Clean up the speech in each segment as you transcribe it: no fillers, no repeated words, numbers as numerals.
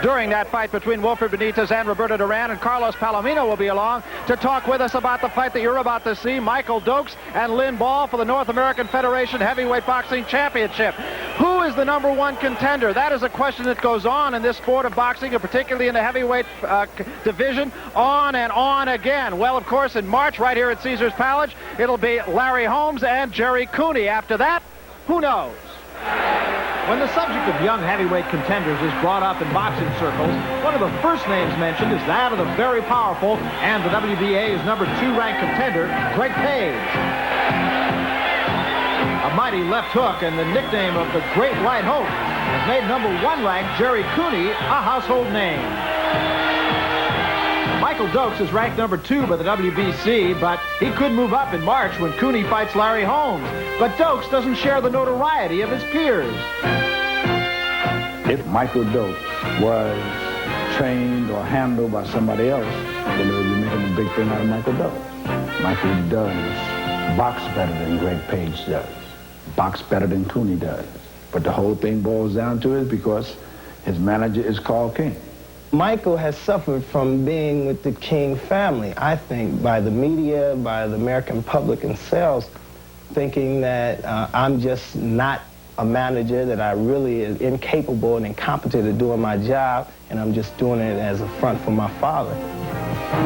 During that fight between Wilfred Benitez and Roberto Duran, and Carlos Palomino will be along to talk with us about the fight that you're about to see, Michael Dokes and Lynn for the North American Federation Heavyweight Boxing Championship. Who is the #1 contender? That is a question that goes on in this sport of boxing, and particularly in the heavyweight division, on and on again. Well, of course, in March, right here at Caesars Palace, it'll be Larry Holmes and Jerry Cooney. After that, who knows? When the subject of young heavyweight contenders is brought up in boxing circles, one of the first names mentioned is that of the very powerful and the WBA's #2 ranked contender, Greg Page. A mighty left hook and the nickname of the Great White Hope has made #1 ranked Jerry Cooney a household name. Michael Dokes is ranked #2 by the WBC, but he could move up in March when Cooney fights Larry Holmes. But Dokes doesn't share the notoriety of his peers. If Michael Dokes was trained or handled by somebody else, then they would be making a big thing out of Michael Dokes. Michael does box better than Greg Page does, box better than Cooney does. But the whole thing boils down to it because his manager is called King. Michael has suffered from being with the King family, I think, by the media, by the American public themselves, thinking that I'm just not a manager, that I really is incapable and incompetent at doing my job, and I'm just doing it as a front for my father.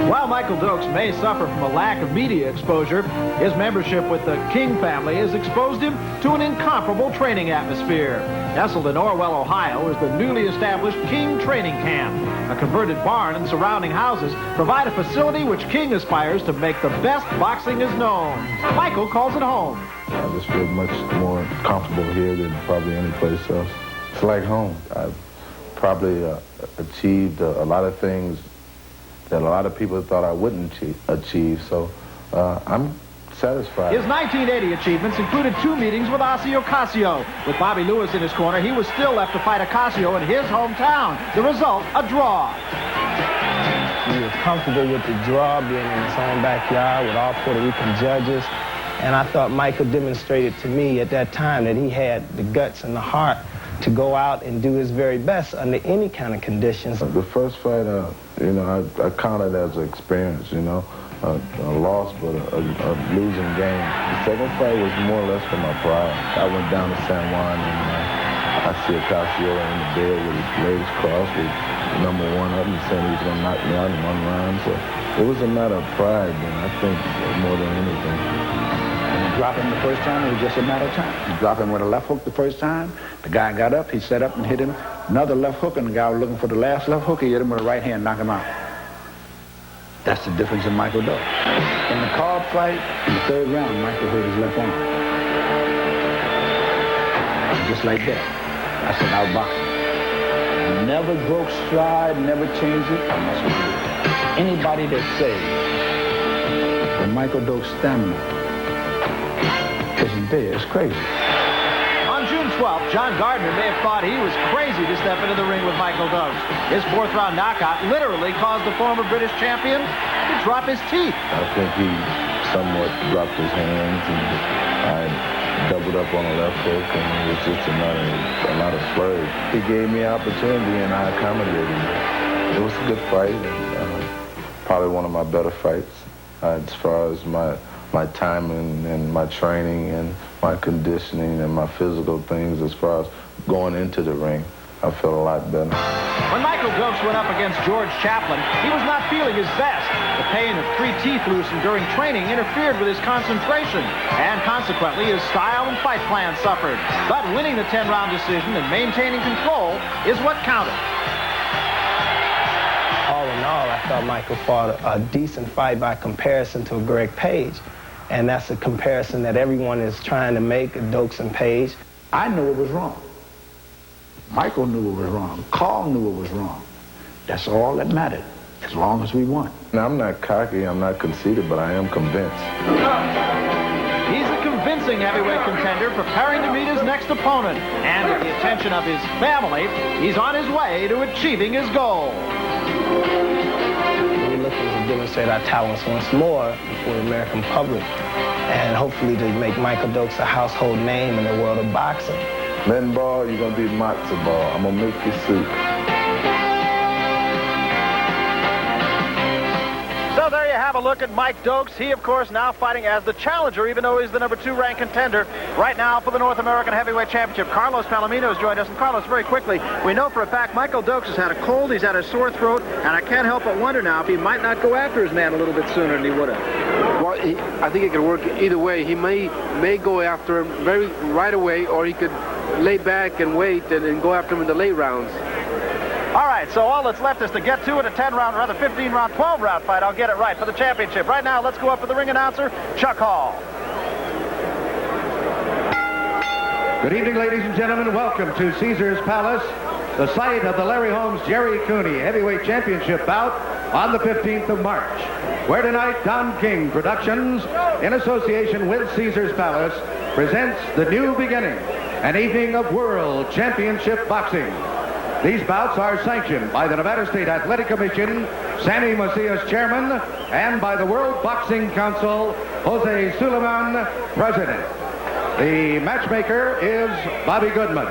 While Michael Dokes may suffer from a lack of media exposure, his membership with the King family has exposed him to an incomparable training atmosphere. Nestled in Orwell, Ohio, is the newly established King Training Camp. A converted barn and surrounding houses provide a facility which King aspires to make the best boxing is known. Michael calls it home. I just feel much more comfortable here than probably any place else. It's like home. I've probably achieved a lot of things that a lot of people thought I wouldn't achieve, so I'm satisfied. His 1980 achievements included 2 meetings with Ocasio. With Bobby Lewis in his corner, he was still left to fight Ocasio in his hometown. The result, a draw. He was comfortable with the draw, being in his own backyard with all Puerto Rican judges. And I thought Michael demonstrated to me at that time that he had the guts and the heart to go out and do his very best under any kind of conditions. The first fight, I count it as an experience, a loss, but a losing game. The second fight was more or less for my pride. I went down to San Juan and I see Ocasio in the bed with his legs crossed with #1 up and saying he was going to knock me out in 1 round. So it was a matter of pride, then, I think, more than anything. Drop him the first time, it was just a matter of time. You drop him with a left hook the first time, the guy got up, he set up and hit him another left hook, and the guy was looking for the last left hook, he hit him with a right hand, knock him out. That's the difference in Michael Dokes. In the card fight, in the 3rd round, Michael hurt his left arm. Just like that. I said, out boxing. Never broke stride, never changed it. Anybody that says that Michael Dokes' stamina isn't there, it's crazy. On June 12th, John Gardner may have thought he was crazy to step into the ring with Michael Dokes. His 4th round knockout literally caused the former British champion to drop his teeth. I think he somewhat dropped his hands, and I doubled up on a left hook, and it was just a lot of flurry. He gave me an opportunity, and I accommodated him. It was a good fight, and probably one of my better fights as far as my timing and my training and my conditioning and my physical things. As far as going into the ring, I felt a lot better. When Michael Dokes went up against George Chaplin, he was not feeling his best. The pain of 3 teeth loosened during training interfered with his concentration, and consequently his style and fight plan suffered. But winning the 10-round decision and maintaining control is what counted. All in all, I thought Michael fought a decent fight by comparison to Greg Page. And that's a comparison that everyone is trying to make, Dokes and Page. I knew it was wrong. Michael knew it was wrong. Carl knew it was wrong. That's all that mattered, as long as we won. Now, I'm not cocky, I'm not conceited, but I am convinced. He's a convincing heavyweight contender preparing to meet his next opponent. And with the attention of his family, he's on his way to achieving his goal. We're looking to demonstrate our talents once more before the American public, and hopefully to make Michael Dokes a household name in the world of boxing. Lynn ball, you're going to be matzo ball. I'm going to make you soup. look at Mike Dokes. He, of course, now fighting as the challenger, even though he's the number 2 ranked contender right now for the North American Heavyweight Championship. Carlos Palomino has joined us. And Carlos, very quickly, we know for a fact Michael Dokes has had a cold, he's had a sore throat, and I can't help but wonder now if he might not go after his man a little bit sooner than he would have. Well, I think it could work either way. He may go after him right away, or he could lay back and wait and go after him in the late rounds. All right, so all that's left is to get to it, a 10-round, rather 15-round, 12-round fight. I'll get it right for the championship. Right now, let's go up to the ring announcer, Chuck Hall. Good evening, ladies and gentlemen. Welcome to Caesar's Palace, the site of the Larry Holmes Jerry Cooney Heavyweight Championship bout on the 15th of March, where tonight Don King Productions, in association with Caesar's Palace, presents The New Beginning, an evening of World Championship Boxing. These bouts are sanctioned by the Nevada State Athletic Commission, Sammy Macias chairman, and by the World Boxing Council, Jose Suleiman, president. The matchmaker is Bobby Goodman.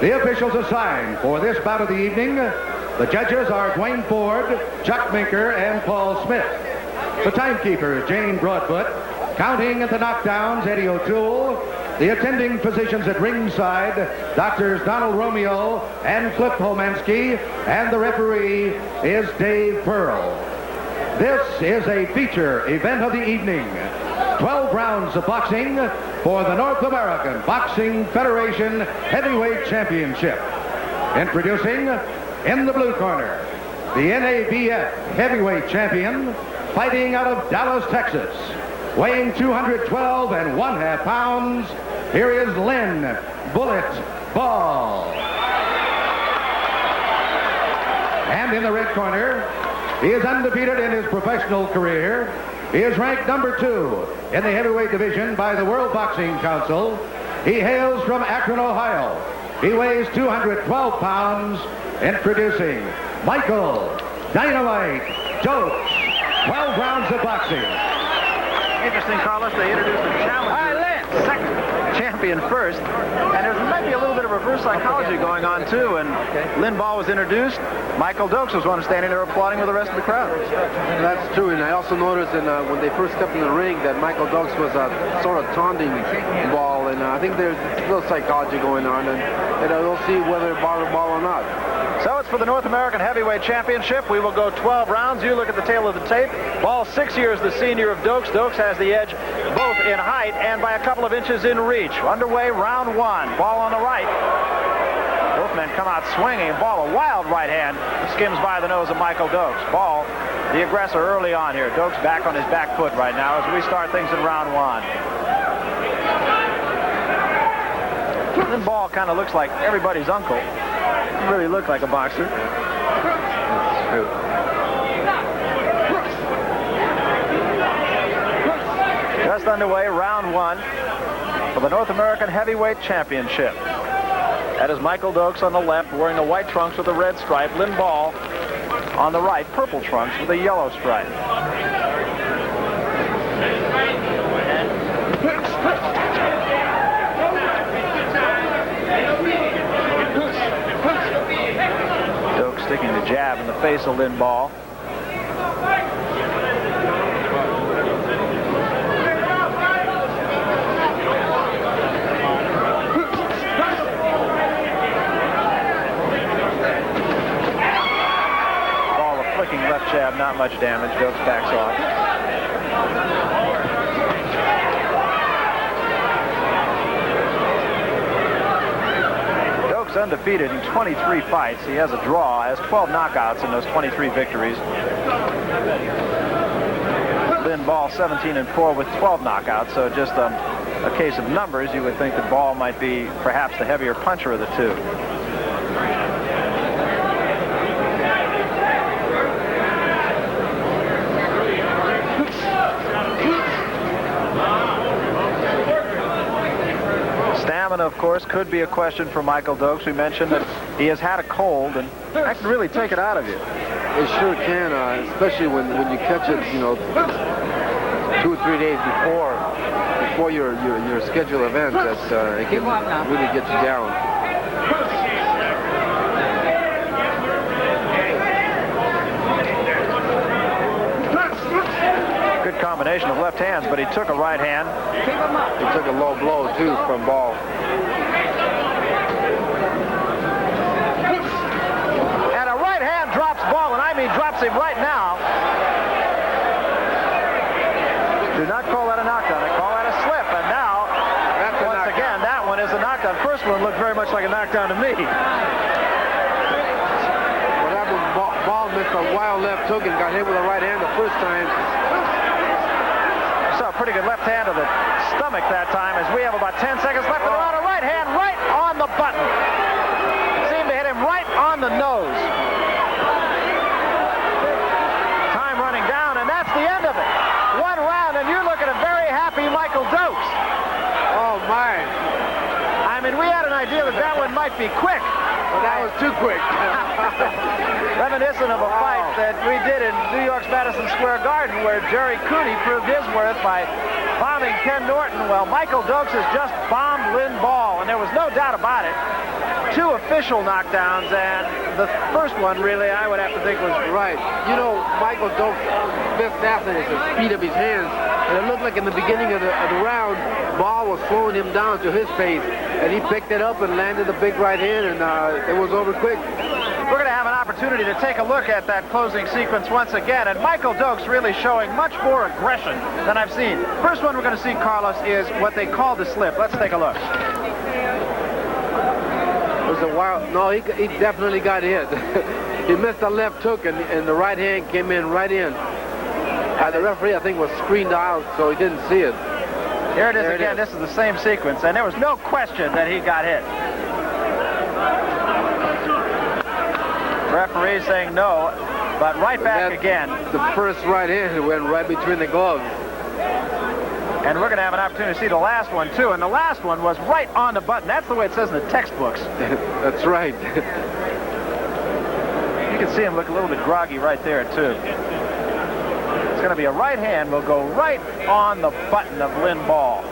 The officials assigned for this bout of the evening, the judges are Dwayne Ford, Chuck Minker, and Paul Smith. The timekeeper, Jane Broadfoot. Counting at the knockdowns, Eddie O'Toole. The attending physicians at ringside, Doctors Donald Romeo and Cliff Homansky, and the referee is Dave Pearl. This is a feature event of the evening. 12 rounds of boxing for the North American Boxing Federation Heavyweight Championship. Introducing, in the blue corner, the NABF Heavyweight Champion, fighting out of Dallas, Texas. Weighing 212 1/2 pounds, here is Lynn Bullet Ball. And in the red corner, he is undefeated in his professional career. He is ranked number 2 in the heavyweight division by the World Boxing Council. He hails from Akron, Ohio. He weighs 212 pounds. Introducing Michael Dynamite Dokes. 12 rounds of boxing. Interesting, Carlos, they introduced the challenger second, champion first, and there might be a little bit of reverse psychology going on too. And Lynn Ball was introduced. Michael Dokes was one standing there applauding with the rest of the crowd. That's true, and I also noticed when they first stepped in the ring that Michael Dokes was sort of taunting Ball, and I think there's a little psychology going on, and we'll see whether it bothers Ball or not. So it's for the North American Heavyweight Championship. We will go 12 rounds. You look at the tail of the tape. Ball 6 years the senior of Dokes. Dokes has the edge both in height and by a couple of inches in reach. Underway, round 1. Ball on the right. Both men come out swinging. Ball, a wild right hand, skims by the nose of Michael Dokes. Ball, the aggressor early on here. Dokes back on his back foot right now as we start things in round 1. Then Ball kind of looks like everybody's uncle. He really looked like a boxer. That's true. Just underway, round 1 for the North American Heavyweight Championship. That is Michael Dokes on the left, wearing the white trunks with a red stripe. Lynn Ball on the right, purple trunks with a yellow stripe. Dokes sticking the jab in the face of Lynn Ball. Left jab, not much damage. Dokes backs off. Dokes undefeated in 23 fights. He has a draw, has 12 knockouts in those 23 victories. Lynn Ball 17-4 with 12 knockouts. So just a case of numbers, you would think that Ball might be perhaps the heavier puncher of the two. Stamina, of course, could be a question for Michael Dokes. We mentioned that he has had a cold, and that can really take it out of you. It sure can, especially when you catch it, 2 or 3 days before your scheduled event. That it can really get you down. combination of left hands, but he took a right hand. He took a low blow, too, from Ball. And a right hand drops Ball, and I mean drops him right now. Do not call that a knockdown. They call that a slip. And now, once again, that one is a knockdown. First one looked very much like a knockdown to me. Ball missed a wild left hook and got hit with a right hand the first time. Saw a pretty good left hand to the stomach that time as we have about 10 seconds left in the round. A right hand right on the button. Seemed to hit him right on the nose. Time running down, and that's the end of it. One round, and you're looking at a very happy Michael Dokes. Oh, my. I mean, we had an idea that that one might be quick. But that was too quick. Reminiscent of a fight that we did in New York's Madison Square Garden where Jerry Cooney proved his worth by bombing Ken Norton. Well, Michael Dokes has just bombed Lynn Ball, and there was no doubt about it. 2 official knockdowns, and the first one, really, I would have to think was right. You know, Michael Dokes' best asset is the speed of his hands, and it looked like in the beginning of the round, Ball was slowing him down to his pace, and he picked it up and landed a big right hand, and it was over quick. We're going to have an opportunity to take a look at that closing sequence once again, and Michael Dokes really showing much more aggression than I've seen. First one we're going to see, Carlos, is what they call the slip. Let's take a look. It was a wild... No, he definitely got hit. He missed a left hook, and the right hand came in right in. The referee, I think, was screened out, so he didn't see it. Here it is again. This is the same sequence, and there was no question that he got hit. Referee saying no, but right back again. The first right hand went right between the gloves. And we're going to have an opportunity to see the last one, too. And the last one was right on the button. That's the way it says in the textbooks. That's right. You can see him look a little bit groggy right there, too. It's going to be a right hand. Will go right on the button of Lynn Ball.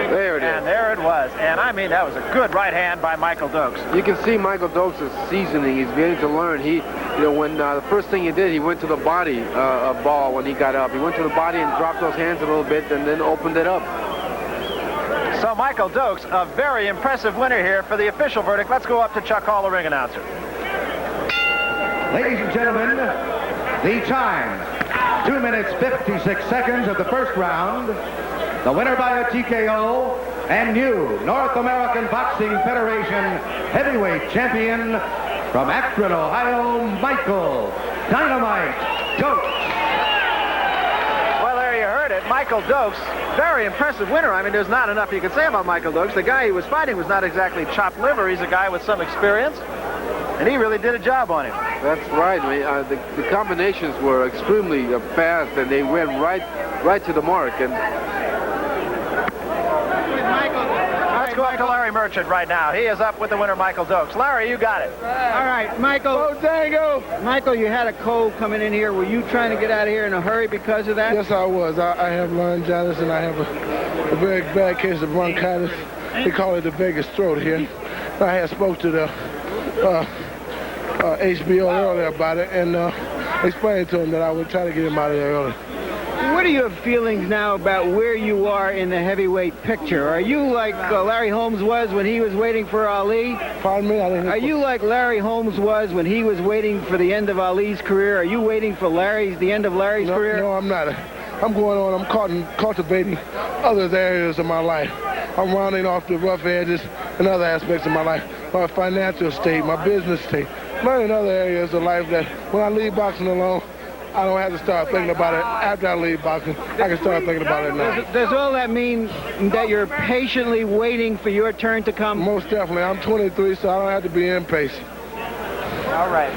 There it is. And there it was. And I mean, that was a good right hand by Michael Dokes. You can see Michael Dokes' seasoning. He's beginning to learn. When the first thing he did, he went to the body of Ball when he got up. He went to the body and dropped those hands a little bit and then opened it up. So Michael Dokes, a very impressive winner here for the official verdict. Let's go up to Chuck Hall, the ring announcer. Ladies and gentlemen, the time, 2 minutes, 56 seconds of the first round. The winner by a TKO and new North American Boxing Federation heavyweight champion from Akron, Ohio, Michael Dynamite Dokes. Well, there you heard it. Michael Dokes, very impressive winner. I mean, there's not enough you can say about Michael Dokes. The guy he was fighting was not exactly chopped liver. He's a guy with some experience, and he really did a job on him. That's right. I mean, the combinations were extremely fast, and they went right to the mark. And let's go up to Larry Merchant right now. He is up with the winner, Michael Dokes. Larry, you got it. All right, Michael. Oh, Dango. Michael, you had a cold coming in here. Were you trying to get out of here in a hurry because of that? Yes, I was. I have laryngitis, and I have a very bad case of bronchitis. They call it the Vegas throat here. I had spoke to the HBO earlier about it, and explained to him that I would try to get him out of there early. What are your feelings now about where you are in the heavyweight picture? Are you like Larry Holmes was when he was waiting for Ali? Pardon me? Are you like Larry Holmes was when he was waiting for the end of Ali's career? Are you waiting for the end of Larry's career? No, I'm not. I'm going on. I'm cultivating other areas of my life. I'm rounding off the rough edges and other aspects of my life. My financial state, my business state. Learning other areas of life that when I leave boxing alone, I don't have to start thinking about it after I leave boxing. I can start thinking about it now. Does all that mean that you're patiently waiting for your turn to come? Most definitely. I'm 23, so I don't have to be impatient. All right.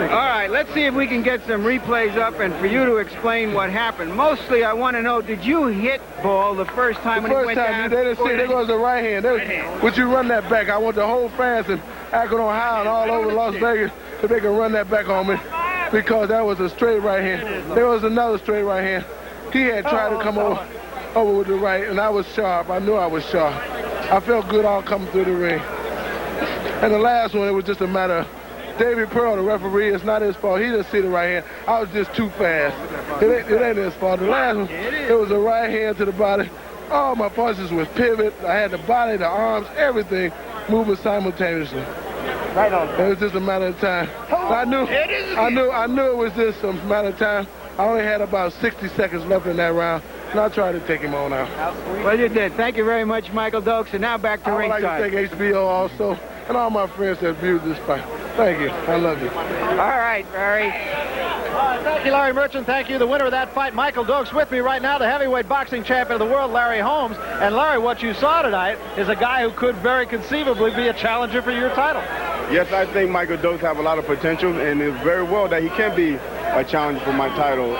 All right, let's see if we can get some replays up and for you to explain what happened. Mostly, I want to know, did you hit Ball the first time when he went down? They didn't see. There goes the right hand. Would you run that back? I want the whole fans in Akron, Ohio, and all over Las Vegas if they can run that back on me. Because that was a straight right hand. There was another straight right hand. He had tried to come over with the right, and I was sharp. I knew I was sharp. I felt good all coming through the ring. And the last one, it was just a matter Davey Pearl, the referee, it's not his fault. He just see the right hand. I was just too fast. It ain't his fault. The last one, it was a right hand to the body. All my punches was pivot. I had the body, the arms, everything moving simultaneously. Right on. It was just a matter of time. I knew it was just a matter of time. I only had about 60 seconds left in that round, and I tried to take him on out. Well, you did. Thank you very much, Michael Dokes. And now back to I would like ringside. to thank HBO also, and all my friends that viewed this fight. Thank you. I love you. All right, Larry. Thank you, Larry Merchant. Thank you, the winner of that fight, Michael Dokes. With me right now, the heavyweight boxing champion of the world, Larry Holmes. And Larry, what you saw tonight is a guy who could very conceivably be a challenger for your title. Yes, I think Michael Dokes have a lot of potential, and it's very well that he can be a challenger for my title.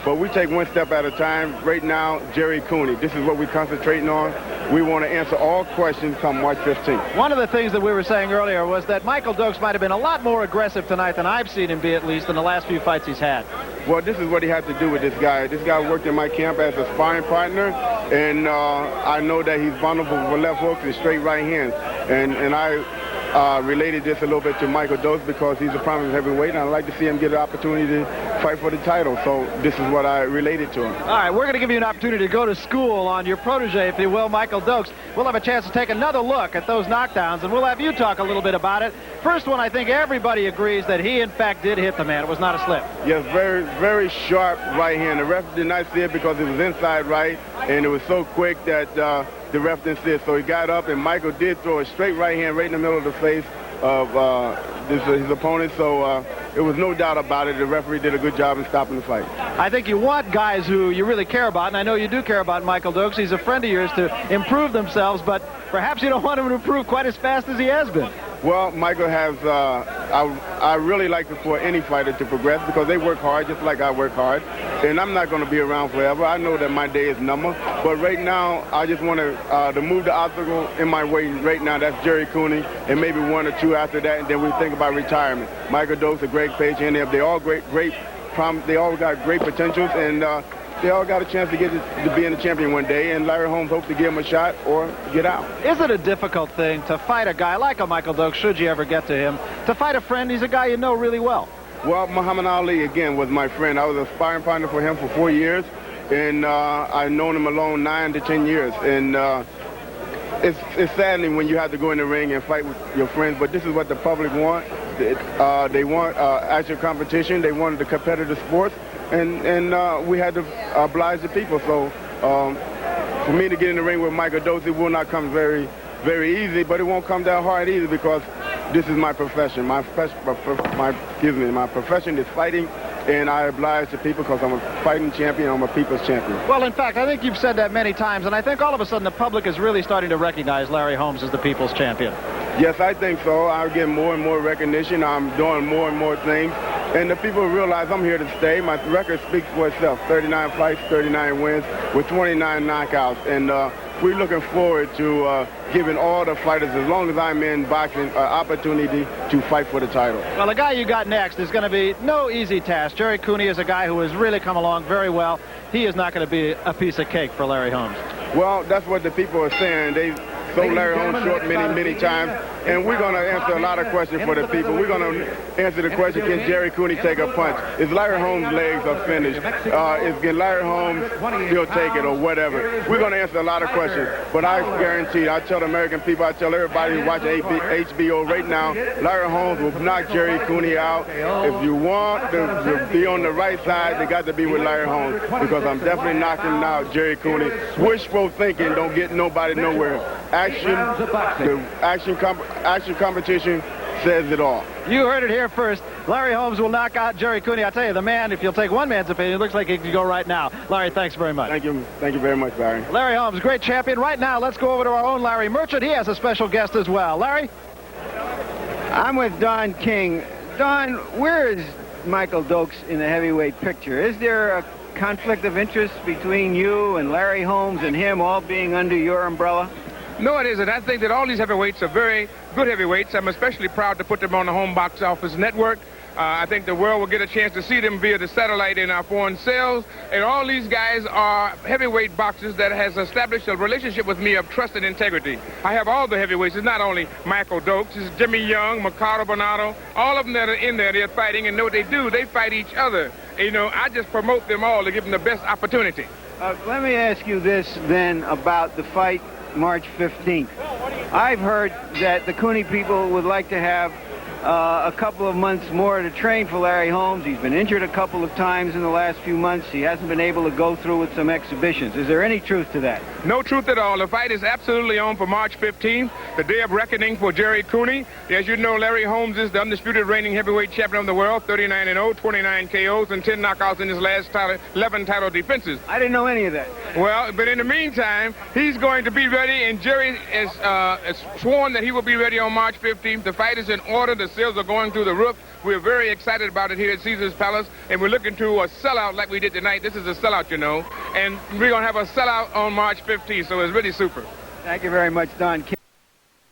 But we take one step at a time. Right now, Jerry Cooney. This is what we're concentrating on. We want to answer all questions come March 15th. One of the things that we were saying earlier was that Michael Dokes might have been a lot more aggressive tonight than I've seen him be, at least, in the last few fights he's had. Well, this is what he had to do with this guy. This guy worked in my camp as a sparring partner, and I know that he's vulnerable for left hooks and straight right hands. And I related this a little bit to Michael Dokes because he's a prominent heavyweight, and I'd like to see him get an opportunity to fight for the title. So this is what I related to him. All right, we're going to give you an opportunity to go to school on your protege, if you will, Michael Dokes. We'll have a chance to take another look at those knockdowns, and we'll have you talk a little bit about it. First one, I think everybody agrees that he, in fact, did hit the man. It was not a slip. Yes, very, very sharp right hand. The ref did not see it because it was inside right, and it was so quick that the ref didn't see it. So he got up, and Michael did throw a straight right hand right in the middle of the face of his opponent. So there was no doubt about it. The referee did a good job in stopping the fight. I think you want guys who you really care about, and I know you do care about Michael Dokes. He's a friend of yours, to improve themselves, but perhaps you don't want him to improve quite as fast as he has been. Well, Michael has, I really like for any fighter to progress because they work hard just like I work hard. And I'm not going to be around forever. I know that my day is numbered. But right now, I just want to move the obstacle in my way right now. That's Jerry Cooney, and maybe one or two after that, and then we think about retirement. Michael Dokes, a Greg Page, and they all they all got great potentials, and they all got a chance to get to being a champion one day, and Larry Holmes hopes to give him a shot or get out. Is it a difficult thing to fight a guy like a Michael Dokes, should you ever get to him, to fight a friend? He's a guy you know really well. Well, Muhammad Ali, again, was my friend. I was a sparring partner for him for 4 years, and I've known him alone 9 to 10 years. And it's saddening when you have to go in the ring and fight with your friends, but this is what the public want. They want actual competition. They wanted the competitive sports, and we had to oblige the people. So for me to get in the ring with Michael Dokes, it will not come very, very easy, but it won't come that hard either because this is my profession. My profession is fighting, and I oblige the people because I'm a fighting champion. I'm a people's champion. Well, in fact, I think you've said that many times, and I think all of a sudden the public is really starting to recognize Larry Holmes as the people's champion. Yes, I think so. I get more and more recognition. I'm doing more and more things, and the people realize I'm here to stay. My record speaks for itself. 39 fights, 39 wins, with 29 knockouts, and we're looking forward to giving all the fighters, as long as I'm in boxing, an opportunity to fight for the title. Well, the guy you got next is going to be no easy task. Jerry Cooney is a guy who has really come along very well. He is not going to be a piece of cake for Larry Holmes. Well, that's what the people are saying. They sold Larry Holmes short many times, and we're going to answer a lot of questions for the people. We're going to answer the question, can Jerry Cooney take a punch? Is Larry Holmes' legs are finished? Can Larry Holmes still take it or whatever? We're going to answer a lot of questions, but I guarantee, I tell the American people, I tell everybody who watches HBO right now, Larry Holmes will knock Jerry Cooney out. If you want to be on the right side, they got to be with Larry Holmes, because I'm definitely knocking out Jerry Cooney. Wishful thinking don't get nobody nowhere. Action competition says it all. You heard it here first. Larry Holmes will knock out Jerry Cooney. I tell you, the man, if you'll take one man's opinion, it looks like he could go right now. Larry, thanks very much. Thank you very much, Larry. Larry Holmes, great champion. Right now, let's go over to our own Larry Merchant. He has a special guest as well. Larry? I'm with Don King. Don, where is Michael Dokes in the heavyweight picture? Is there a conflict of interest between you and Larry Holmes and him all being under your umbrella? No, it isn't. I think that all these heavyweights are very good heavyweights. I'm especially proud to put them on the home box office network. I think the world will get a chance to see them via the satellite in our foreign sales. And all these guys are heavyweight boxers that has established a relationship with me of trust and integrity. I have all the heavyweights. It's not only Michael Dokes, it's Jimmy Young, Mercado Bernardo, all of them that are in there, they're fighting, and know what they do. They fight each other. You know, I just promote them all to give them the best opportunity. Let me ask you this then about the fight March 15th. I've heard that the Cooney people would like to have a couple of months more to train for Larry Holmes. He's been injured a couple of times in the last few months. He hasn't been able to go through with some exhibitions. Is there any truth to that? No truth at all. The fight is absolutely on for March 15th, the day of reckoning for Jerry Cooney. As you know, Larry Holmes is the undisputed reigning heavyweight champion of the world, 39-0, 29 KOs, and 10 knockouts in his last 11 title defenses. I didn't know any of that. Well, but in the meantime, he's going to be ready, and Jerry has sworn that he will be ready on March 15th. The fight is in order. The sales are going through the roof. We're very excited about it here at Caesars Palace, and we're looking to a sellout like we did tonight. This is a sellout, you know, and we're going to have a sellout on March 15th, so it's really super. Thank you very much, Don King.